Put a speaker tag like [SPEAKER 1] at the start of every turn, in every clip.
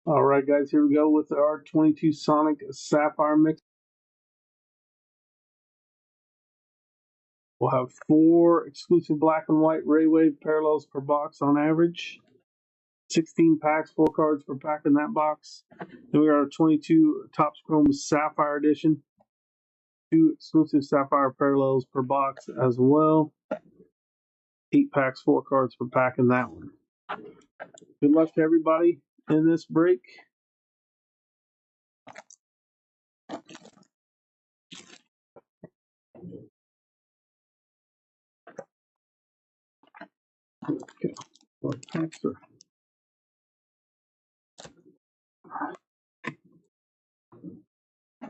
[SPEAKER 1] All right, guys, here we go with our 22 Sonic Sapphire mix. We'll have 4 exclusive black and white Ray Wave parallels per box on average. 16 packs, 4 cards per pack in that box. Then we got our 22 Topps Chrome Sapphire edition. 2 exclusive Sapphire parallels per box as well. 8 packs, 4 cards per pack in that one. Good luck to everybody in this break. Okay, 4 packs are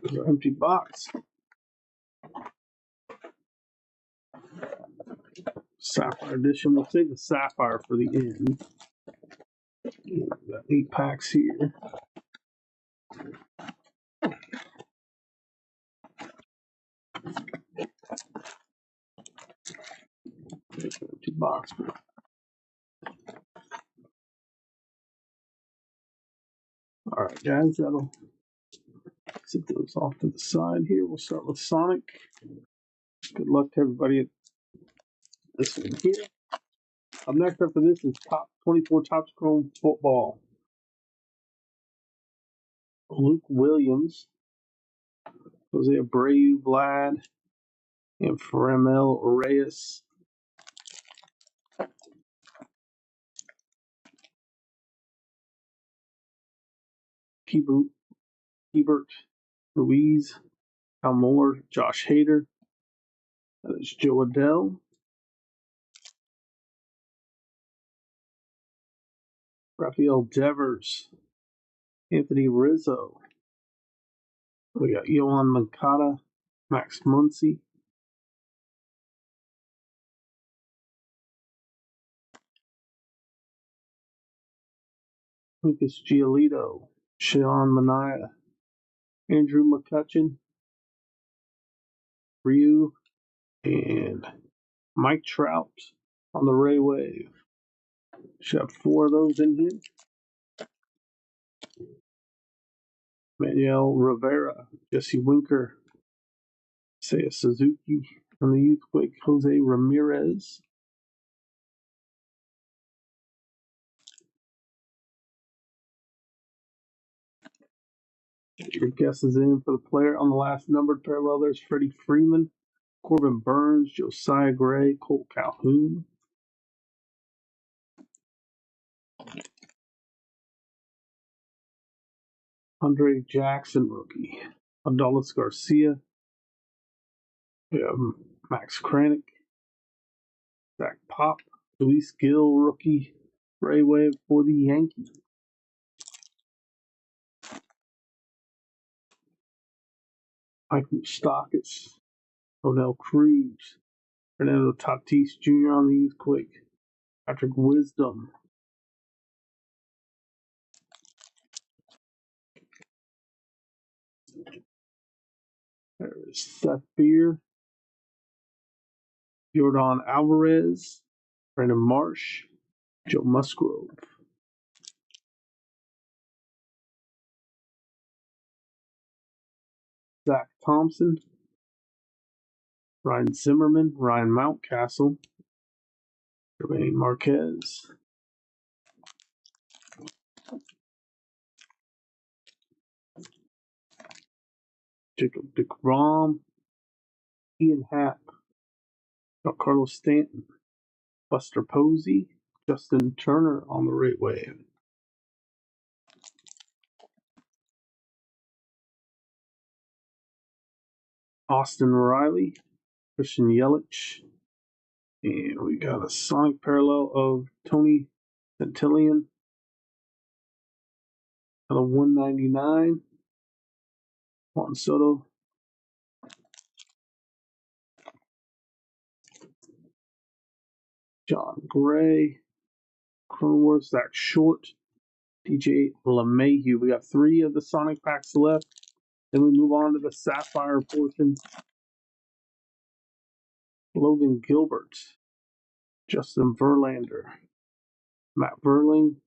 [SPEAKER 1] there's our empty box. Sapphire edition. We'll save the Sapphire for the end. We've got 8 packs here. Empty box. All right, guys, that'll set those off to the side here. We'll start with Sonic. Good luck to everybody at this one here. Up next up for this is top 24 Topps Chrome Football. Luke Williams, Jose Abreu, Vlad, and Fremel Reyes. Hebert Ruiz, Al Moore, Josh Hader. That is Joe Adell. Rafael Devers, Anthony Rizzo. We got Yohan Moncada, Max Muncy. Lucas Giolito, Sean Mania, Andrew McCutcheon, Ryu, and Mike Trout on the Ray Wave. Should have 4 of those in here. Manuel Rivera, Jesse Winker, Seiya Suzuki from the Youthquake, Jose Ramirez. Get your guesses in for the player on the last numbered parallel. There's Freddie Freeman, Corbin Burns, Josiah Gray, Colt Calhoun. Andre Jackson rookie, Adolis Garcia. We have Max Kranick, Zach Pop, Luis Gill rookie, Ray Wave for the Yankees. Michael Stockis, Odell Cruz, Fernando Tatis Jr. on the Youthquake, Patrick Wisdom. There is Seth Beer, Jordan Alvarez, Brandon Marsh, Joe Musgrove. Zach Thompson, Ryan Zimmerman, Ryan Mountcastle, Jermaine Marquez, Jacob DeGrom, Ian Happ, Carlos Stanton, Buster Posey, Justin Turner on the Ray Wave. Austin Riley, Christian Yelich, and we got a Sonic parallel of Tony Centillion out of 199. Juan Soto. John Gray, Cronenworth, Zach Short, DJ LeMahieu. We got 3 of the Sonic packs left. Then we move on to the Sapphire portion. Logan Gilbert, Justin Verlander, Matt Verling,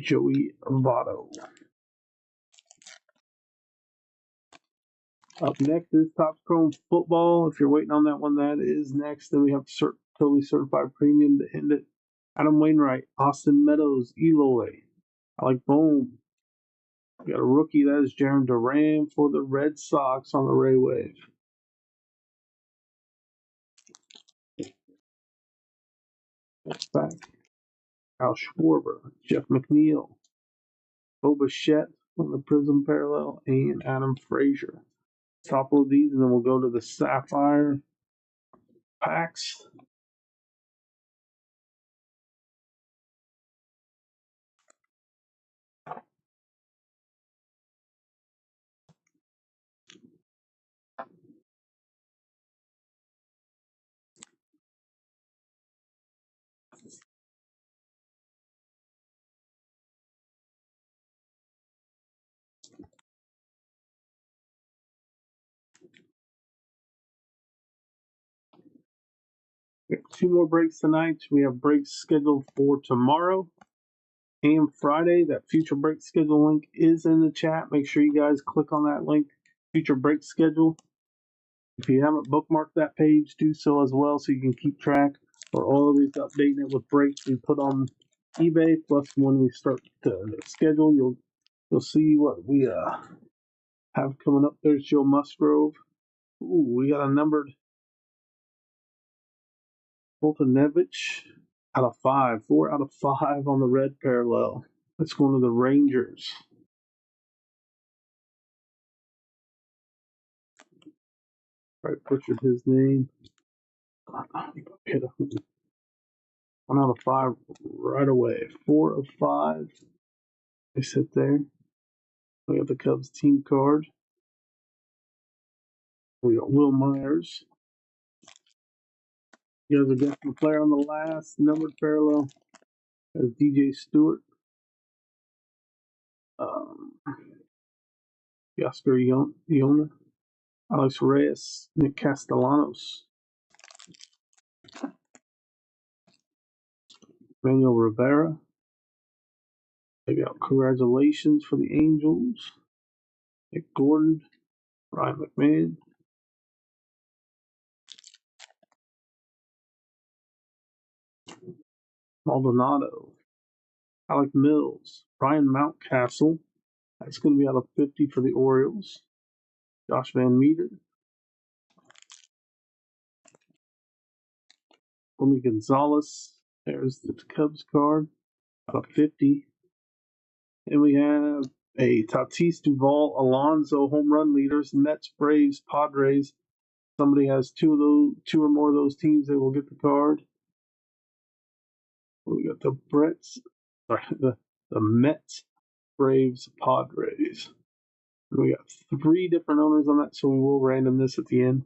[SPEAKER 1] Joey Votto. Up next is Topps Chrome Football. If you're waiting on that one, that is next. Then we have Totally Certified Premium to end it. Adam Wainwright, Austin Meadows, Eloy, Alec Bohm. We got a rookie, that is Jaron Duran for the Red Sox on the Ray Wave. That's back. Al Schwarber, Jeff McNeil, Bo Bichette on the Prism Parallel, and Adam Frazier. Top of these, and then we'll go to the Sapphire packs. We have 2 more breaks tonight. We have breaks scheduled for tomorrow and Friday. That future break schedule link is in the chat. Make sure you guys click on that link, future break schedule. If you haven't bookmarked that page, do so as well so you can keep track. We're always updating it with breaks we put on eBay. Plus, when we start the schedule, you'll see what we have coming up. There's Joe Musgrove. Ooh, we got a numbered Voltanevich out of 5. 4 out of 5 on the red parallel. That's one of the Rangers. Right, butchered his name. Hit 1 out of 5 right away. 4 of 5. They sit there. We got the Cubs team card. We got Will Myers. You guys are guessing the player on the last numbered parallel. That's DJ Stewart. Oscar Iona. Alex Reyes. Nick Castellanos. Manuel Rivera. They got congratulations for the Angels. Nick Gordon. Ryan McMahon. Maldonado. Alec Mills. Ryan Mountcastle. That's going to be out of 50 for the Orioles. Josh Van Meter. Tony Gonzalez. There's the Cubs card. Out of 50. And we have a Tatis Duval Alonso home run leaders. Mets, Braves, Padres. Somebody has 2 or more of those teams, they will get the card. We got the Mets, Braves, Padres. We got 3 different owners on that, so we will random this at the end.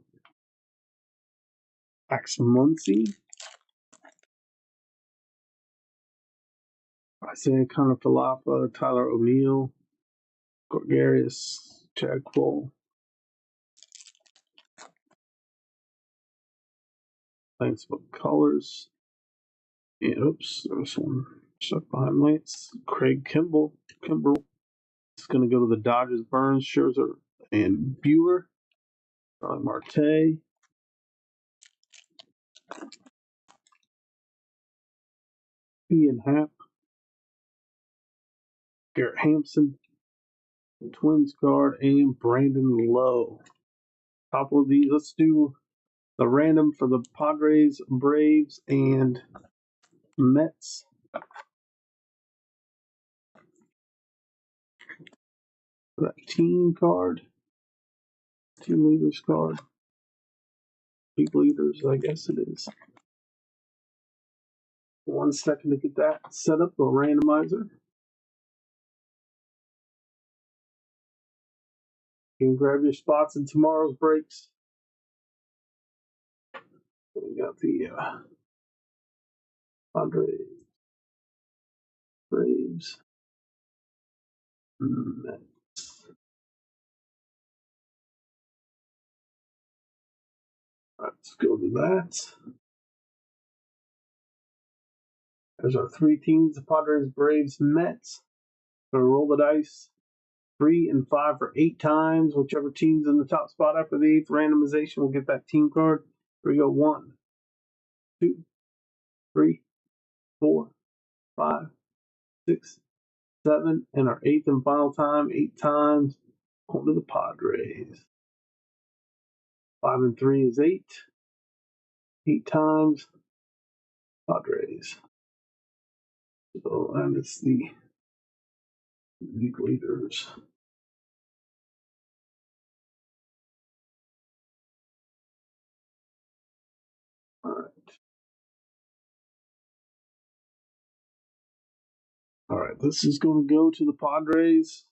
[SPEAKER 1] Max Muncy. Isaiah Kanafalapa, Tyler O'Neill, Gorgarius, Chad Cole. Lance Colors. And oops, there's one stuck behind Lance. Craig Kimbrell. It's going to go to the Dodgers. Burns, Scherzer, and Bueller. Marte. Ian Happ. Garrett Hampson. Twins card, and Brandon Lowe. Top of these, let's do the random for the Padres, Braves, and Mets. That team card. Team leaders card. League leaders, I guess it is. 1 second to get that set up, the randomizer. You can grab your spots in tomorrow's breaks. We got the Padres, Braves, Mets. Let's go to that. There's our 3 teams, the Padres, Braves, Mets. So roll the dice. 3 and 5 for 8 times. Whichever team's in the top spot after the 8th randomization will get that team card. Here we go. 1, 2, 3, 4, 5, 6, 7, and our 8th and final time, 8 times. On to the Padres. 5 and 3 is 8. 8 times. Padres. So, and it's the league leaders. All right. All right. This is going to go to the Padres.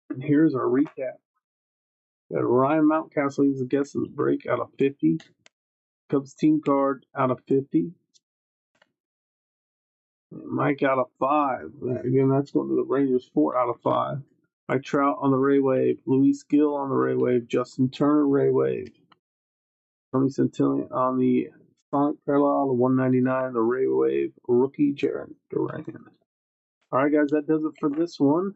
[SPEAKER 1] And here's our recap. Got Ryan Mountcastle leaves the guesses break out of 50. Cubs team card out of 50. Mike out of 5. Again, that's going to the Rangers 4 out of 5. Mike Trout on the Ray Wave. Luis Gill on the Ray Wave. Justin Turner Ray Wave. Tony Santillan on the Sonic Parallel, the 199, the Ray Wave rookie Jarren Duran. All right, guys, that does it for this one.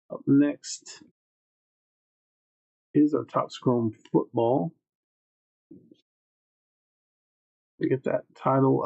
[SPEAKER 1] Up next is our Top Chrome football. We get that title